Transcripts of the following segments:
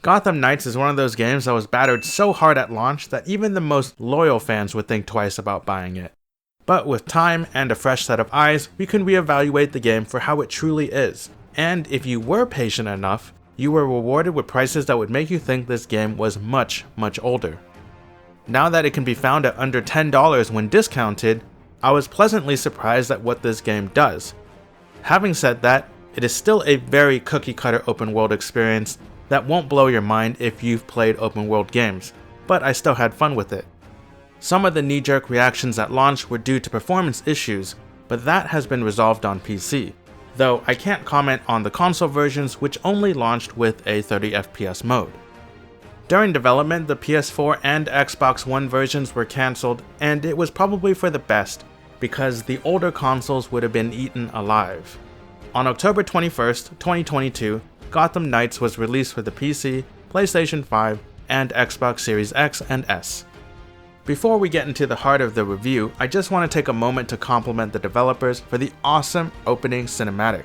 Gotham Knights is one of those games that was battered so hard at launch that even the most loyal fans would think twice about buying it. But with time and a fresh set of eyes, we can reevaluate the game for how it truly is. And if you were patient enough, you were rewarded with prices that would make you think this game was much, much older. Now that it can be found at under $10 when discounted, I was pleasantly surprised at what this game does. Having said that, it is still a very cookie-cutter open world experience that won't blow your mind if you've played open world games, but I still had fun with it. Some of the knee-jerk reactions at launch were due to performance issues, but that has been resolved on PC, though I can't comment on the console versions which only launched with a 30 FPS mode. During development, the PS4 and Xbox One versions were cancelled, and it was probably for the best, because the older consoles would have been eaten alive. On October 21st, 2022, Gotham Knights was released for the PC, PlayStation 5, and Xbox Series X and S. Before we get into the heart of the review, I just want to take a moment to compliment the developers for the awesome opening cinematic.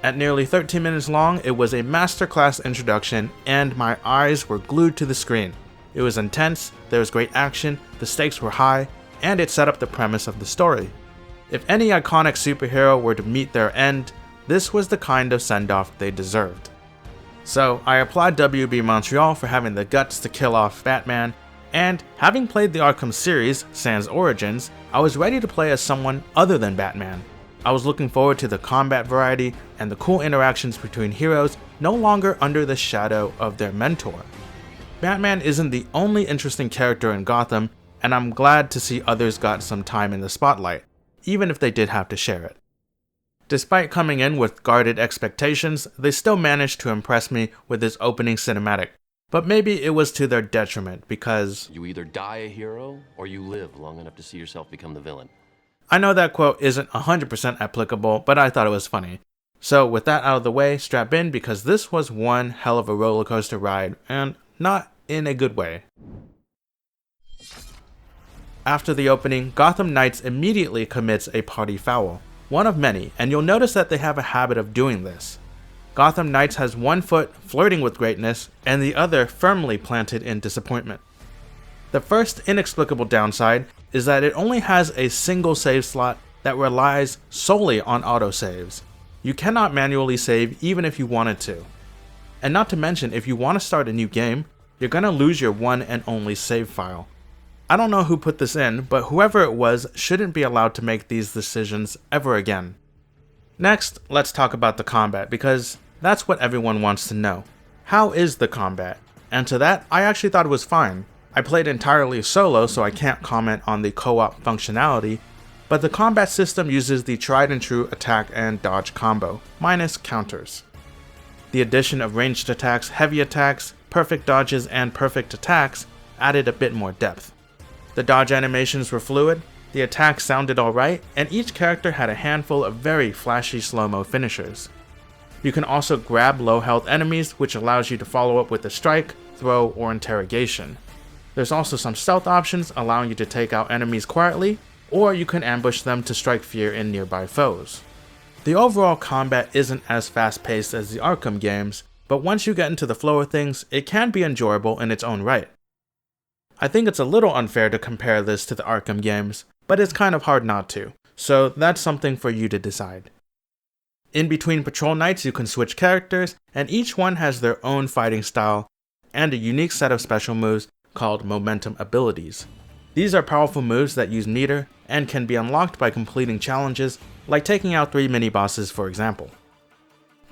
At nearly 13 minutes long, it was a masterclass introduction, and my eyes were glued to the screen. It was intense, there was great action, the stakes were high, and it set up the premise of the story. If any iconic superhero were to meet their end, this was the kind of send-off they deserved. So I applaud WB Montreal for having the guts to kill off Batman, and having played the Arkham series, sans Origins, I was ready to play as someone other than Batman. I was looking forward to the combat variety and the cool interactions between heroes no longer under the shadow of their mentor. Batman isn't the only interesting character in Gotham, and I'm glad to see others got some time in the spotlight, even if they did have to share it. Despite coming in with guarded expectations, they still managed to impress me with this opening cinematic, but maybe it was to their detriment because you either die a hero or you live long enough to see yourself become the villain. I know that quote isn't 100% applicable, but I thought it was funny. So with that out of the way, strap in because this was one hell of a roller coaster ride, and not in a good way. After the opening, Gotham Knights immediately commits a party foul. One of many, and you'll notice that they have a habit of doing this. Gotham Knights has one foot flirting with greatness, and the other firmly planted in disappointment. The first inexplicable downside is that it only has a single save slot that relies solely on autosaves. You cannot manually save even if you wanted to. And not to mention, if you want to start a new game, you're gonna lose your one and only save file. I don't know who put this in, but whoever it was shouldn't be allowed to make these decisions ever again. Next, let's talk about the combat, because that's what everyone wants to know. How is the combat? And to that, I actually thought it was fine. I played entirely solo, so I can't comment on the co-op functionality, but the combat system uses the tried and true attack and dodge combo, minus counters. The addition of ranged attacks, heavy attacks, perfect dodges, and perfect attacks added a bit more depth. The dodge animations were fluid, the attacks sounded alright, and each character had a handful of very flashy slow-mo finishers. You can also grab low health enemies, which allows you to follow up with a strike, throw, or interrogation. There's also some stealth options allowing you to take out enemies quietly, or you can ambush them to strike fear in nearby foes. The overall combat isn't as fast-paced as the Arkham games, but once you get into the flow of things, it can be enjoyable in its own right. I think it's a little unfair to compare this to the Arkham games, but it's kind of hard not to, so that's something for you to decide. In between patrol nights you can switch characters, and each one has their own fighting style, and a unique set of special moves called momentum abilities. These are powerful moves that use meter, and can be unlocked by completing challenges, like taking out 3 mini-bosses for example.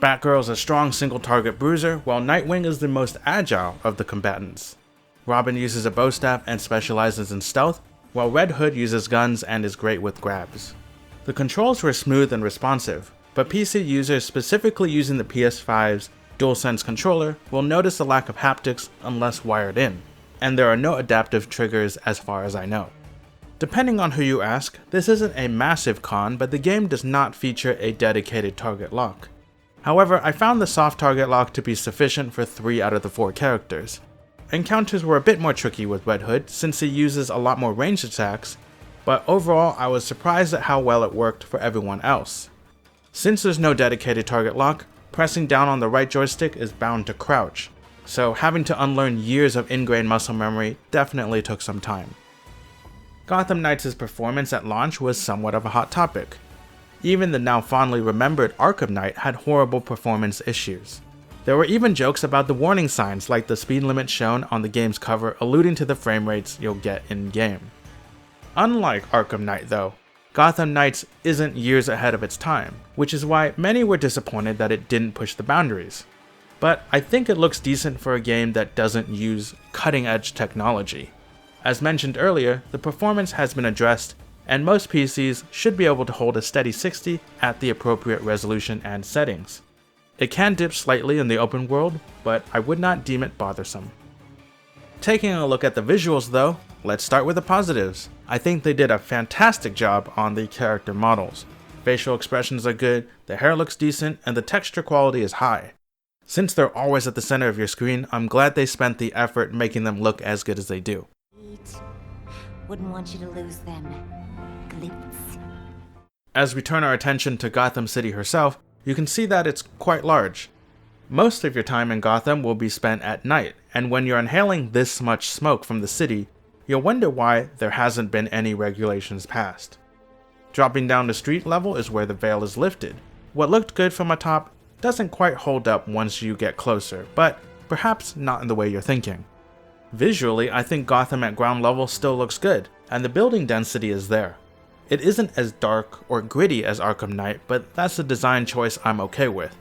Batgirl is a strong single-target bruiser, while Nightwing is the most agile of the combatants. Robin uses a bow staff and specializes in stealth, while Red Hood uses guns and is great with grabs. The controls were smooth and responsive, but PC users specifically using the PS5's DualSense controller will notice a lack of haptics unless wired in, and there are no adaptive triggers as far as I know. Depending on who you ask, this isn't a massive con, but the game does not feature a dedicated target lock. However, I found the soft target lock to be sufficient for 3 out of the 4 characters. Encounters were a bit more tricky with Red Hood since he uses a lot more ranged attacks, but overall I was surprised at how well it worked for everyone else. Since there's no dedicated target lock, pressing down on the right joystick is bound to crouch. so having to unlearn years of ingrained muscle memory definitely took some time. Gotham Knights' performance at launch was somewhat of a hot topic. Even the now fondly remembered Arkham Knight had horrible performance issues. There were even jokes about the warning signs like the speed limit shown on the game's cover alluding to the frame rates you'll get in-game. Unlike Arkham Knight though, Gotham Knights isn't years ahead of its time, which is why many were disappointed that it didn't push the boundaries. But I think it looks decent for a game that doesn't use cutting-edge technology. As mentioned earlier, the performance has been addressed, and most PCs should be able to hold a steady 60 at the appropriate resolution and settings. It can dip slightly in the open world, but I would not deem it bothersome. Taking a look at the visuals though, let's start with the positives. I think they did a fantastic job on the character models. Facial expressions are good, the hair looks decent, and the texture quality is high. Since they're always at the center of your screen, I'm glad they spent the effort making them look as good as they do. Wouldn't want you to lose them. Glutes. As we turn our attention to Gotham City herself, you can see that it's quite large. Most of your time in Gotham will be spent at night, and when you're inhaling this much smoke from the city, you'll wonder why there hasn't been any regulations passed. Dropping down to street level is where the veil is lifted. What looked good from atop doesn't quite hold up once you get closer, but perhaps not in the way you're thinking. Visually, I think Gotham at ground level still looks good, and the building density is there. It isn't as dark or gritty as Arkham Knight, but that's a design choice I'm okay with.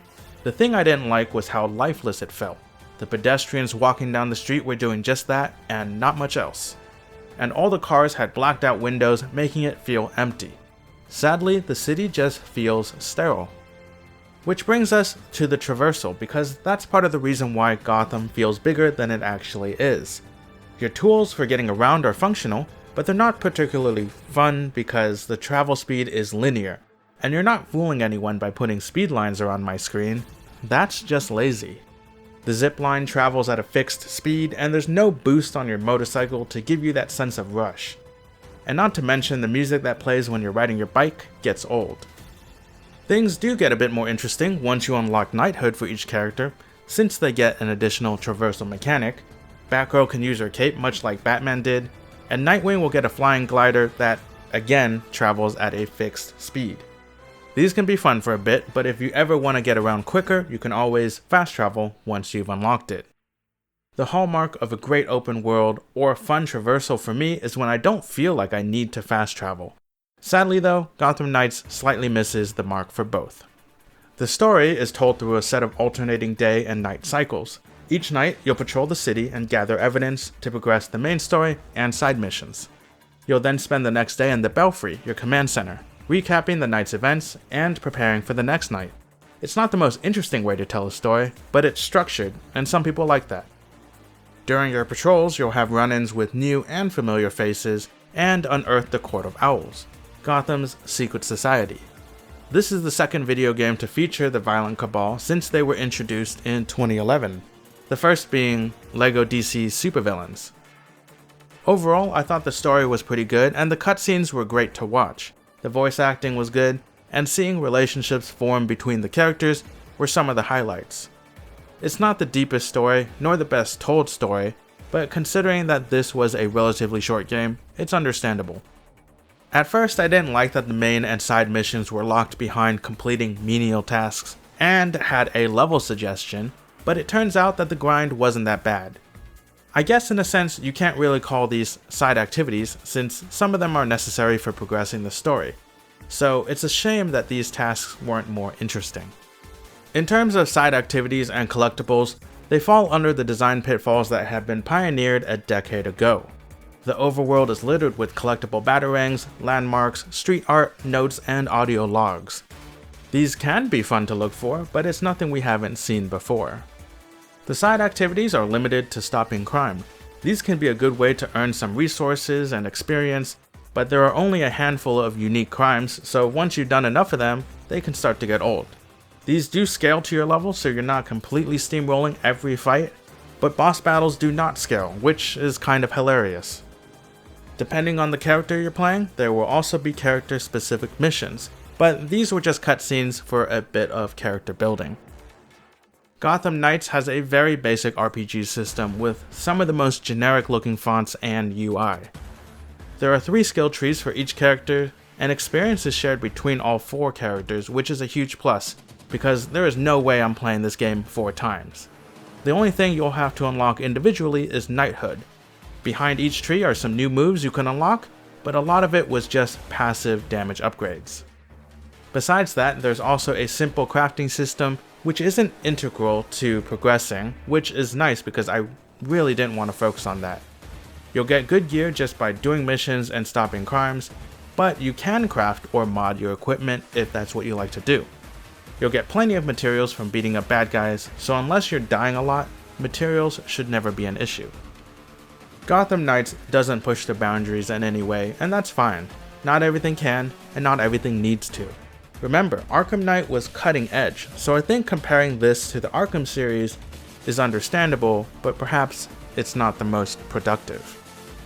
The thing I didn't like was how lifeless it felt. The pedestrians walking down the street were doing just that, and not much else. And all the cars had blacked out windows, making it feel empty. Sadly, the city just feels sterile. Which brings us to the Traversal, because that's part of the reason why Gotham feels bigger than it actually is. Your tools for getting around are functional, but they're not particularly fun because the travel speed is linear, and you're not fooling anyone by putting speed lines around my screen. That's just lazy. The zip line travels at a fixed speed, and there's no boost on your motorcycle to give you that sense of rush. And not to mention the music that plays when you're riding your bike gets old. Things do get a bit more interesting once you unlock knighthood for each character, since they get an additional traversal mechanic. Batgirl can use her cape much like Batman did, and Nightwing will get a flying glider that, again, travels at a fixed speed. These can be fun for a bit, but if you ever want to get around quicker, you can always fast travel once you've unlocked it. The hallmark of a great open world or fun traversal for me is when I don't feel like I need to fast travel. Sadly though, Gotham Knights slightly misses the mark for both. The story is told through a set of alternating day and night cycles. Each night, you'll patrol the city and gather evidence to progress the main story and side missions. You'll then spend the next day in the Belfry, your command center, recapping the night's events and preparing for the next night. It's not the most interesting way to tell a story, but it's structured, and some people like that. During your patrols, you'll have run-ins with new and familiar faces and unearth the Court of Owls, Gotham's secret society. This is the second video game to feature the Violent Cabal since they were introduced in 2011. The first being LEGO DC's Supervillains. Overall, I thought the story was pretty good and the cutscenes were great to watch. The voice acting was good, and seeing relationships form between the characters were some of the highlights. It's not the deepest story, nor the best told story, but considering that this was a relatively short game, it's understandable. At first, I didn't like that the main and side missions were locked behind completing menial tasks and had a level suggestion, but it turns out that the grind wasn't that bad. I guess in a sense you can't really call these side activities since some of them are necessary for progressing the story, so it's a shame that these tasks weren't more interesting. In terms of side activities and collectibles, they fall under the design pitfalls that had been pioneered a decade ago. The overworld is littered with collectible batarangs, landmarks, street art, notes, and audio logs. These can be fun to look for, but it's nothing we haven't seen before. The side activities are limited to stopping crime. These can be a good way to earn some resources and experience, but there are only a handful of unique crimes, so once you've done enough of them, they can start to get old. These do scale to your level, so you're not completely steamrolling every fight, but boss battles do not scale, which is kind of hilarious. Depending on the character you're playing, there will also be character-specific missions, but these were just cutscenes for a bit of character building. Gotham Knights has a very basic RPG system with some of the most generic looking fonts and UI. There are 3 skill trees for each character, and experience is shared between all 4 characters, which is a huge plus, because there is no way I'm playing this game 4 times. The only thing you'll have to unlock individually is knighthood. Behind each tree are some new moves you can unlock, but a lot of it was just passive damage upgrades. Besides that, there's also a simple crafting system which isn't integral to progressing, which is nice because I really didn't want to focus on that. You'll get good gear just by doing missions and stopping crimes, but you can craft or mod your equipment if that's what you like to do. You'll get plenty of materials from beating up bad guys, so unless you're dying a lot, materials should never be an issue. Gotham Knights doesn't push the boundaries in any way, and that's fine. Not everything can, and not everything needs to. Remember, Arkham Knight was cutting edge, so I think comparing this to the Arkham series is understandable, but perhaps it's not the most productive.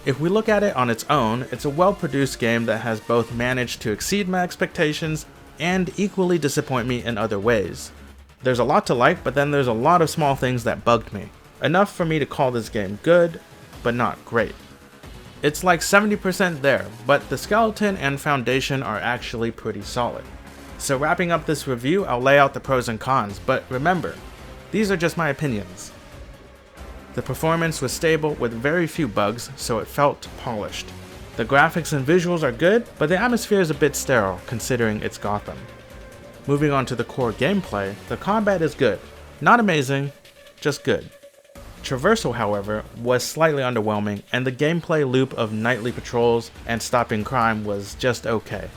If we look at it on its own, it's a well-produced game that has both managed to exceed my expectations and equally disappoint me in other ways. There's a lot to like, but then there's a lot of small things that bugged me. Enough for me to call this game good, but not great. It's like 70% there, but the skeleton and foundation are actually pretty solid. So wrapping up this review, I'll lay out the pros and cons, but remember, these are just my opinions. The performance was stable with very few bugs, so it felt polished. The graphics and visuals are good, but the atmosphere is a bit sterile considering it's Gotham. Moving on to the core gameplay, the combat is good. Not amazing, just good. Traversal, however, was slightly underwhelming, and the gameplay loop of nightly patrols and stopping crime was just okay.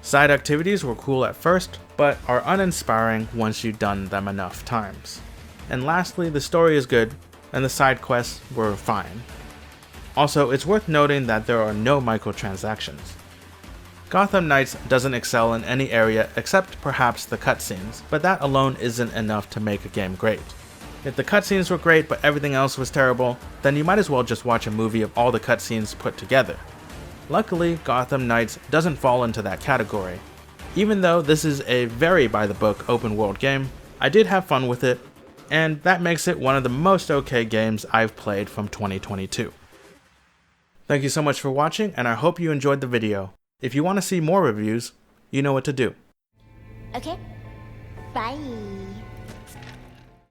Side activities were cool at first, but are uninspiring once you've done them enough times. And lastly, the story is good, and the side quests were fine. Also, it's worth noting that there are no microtransactions. Gotham Knights doesn't excel in any area except perhaps the cutscenes, but that alone isn't enough to make a game great. If the cutscenes were great but everything else was terrible, then you might as well just watch a movie of all the cutscenes put together. Luckily, Gotham Knights doesn't fall into that category. Even though this is a very by-the-book open-world game, I did have fun with it, and that makes it one of the most okay games I've played from 2022. Thank you so much for watching, and I hope you enjoyed the video. If you want to see more reviews, you know what to do. Okay, bye.